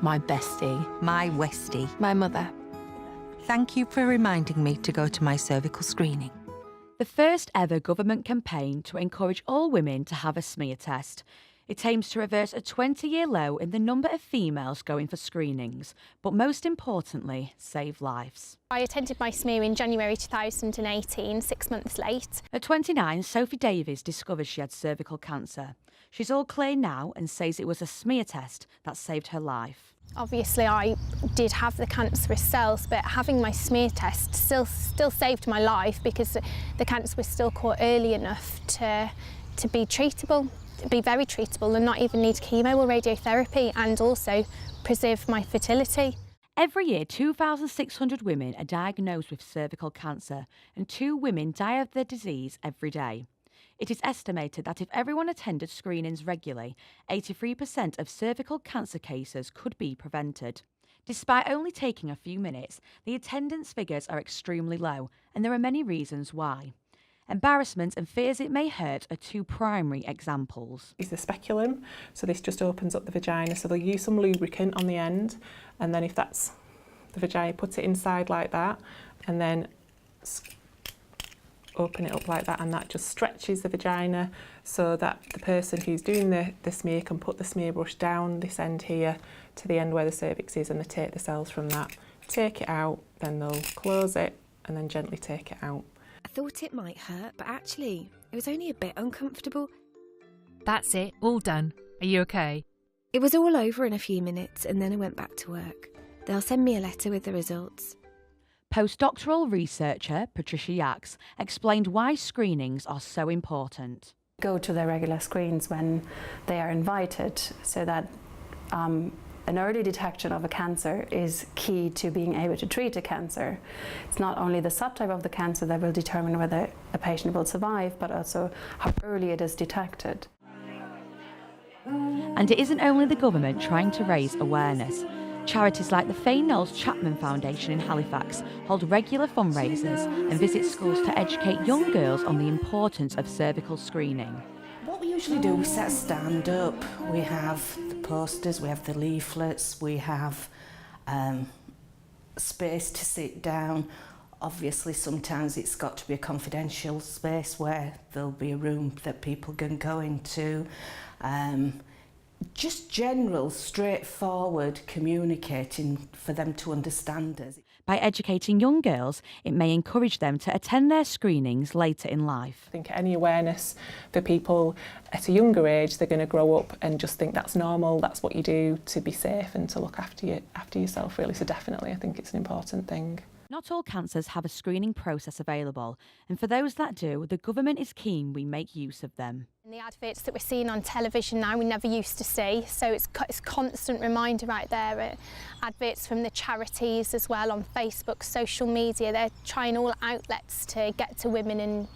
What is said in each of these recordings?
My bestie. My Westie. My mother. Thank you for reminding me to go to my cervical screening. The first ever government campaign to encourage all women to have a smear test. It aims to reverse a 20-year low in the number of females going for screenings, but most importantly, save lives. I attended my smear in January 2018, 6 months late. At 29, Sophie Davies discovered she had cervical cancer. She's all clear now and says it was a smear test that saved her life. Obviously, I did have the cancerous cells, but having my smear test still saved my life because the cancer was still caught early enough to be treatable. Be very treatable and not even need chemo or radiotherapy, and also preserve my fertility. Every year, 2,600 women are diagnosed with cervical cancer and 2 women die of the disease every day. It is estimated that if everyone attended screenings regularly, 83% of cervical cancer cases could be prevented. Despite only taking a few minutes, the attendance figures are extremely low, and there are many reasons why. Embarrassment and fears it may hurt are 2 primary examples. Is the speculum, so this just opens up the vagina, so they'll use some lubricant on the end, and then if that's the vagina, put it inside like that, and then open it up like that, and that just stretches the vagina so that the person who's doing the smear can put the smear brush down this end here to the end where the cervix is, and they take the cells from that, take it out, then they'll close it and then gently take it out. I thought it might hurt, but actually, it was only a bit uncomfortable. That's it, all done. Are you okay? It was all over in a few minutes, and then I went back to work. They'll send me a letter with the results. Postdoctoral researcher Patricia Yaks explained why screenings are so important. Go to their regular screens when they are invited, so that an early detection of a cancer is key to being able to treat a cancer. It's not only the subtype of the cancer that will determine whether a patient will survive, but also how early it is detected. And it isn't only the government trying to raise awareness. Charities like the Faye Knowles Chapman Foundation in Halifax hold regular fundraisers and visit schools to educate young girls on the importance of cervical screening. What we usually do, we set a stand up, we have the posters, we have the leaflets, we have space to sit down. Obviously sometimes it's got to be a confidential space where there'll be a room that people can go into. Just general, straightforward communicating for them to understand us. By educating young girls, it may encourage them to attend their screenings later in life. I think any awareness for people at a younger age, they're going to grow up and just think that's normal, that's what you do to be safe and to look after yourself really. So definitely I think it's an important thing. Not all cancers have a screening process available, and for those that do, the government is keen we make use of them. And the adverts that we're seeing on television now we never used to see, so it's constant reminder out there. Adverts from the charities as well on Facebook, social media, they're trying all outlets to get to women and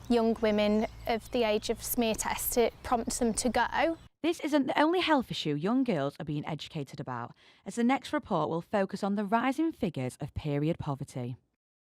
young women of the age of smear tests to prompt them to go. This isn't the only health issue young girls are being educated about, as the next report will focus on the rising figures of period poverty.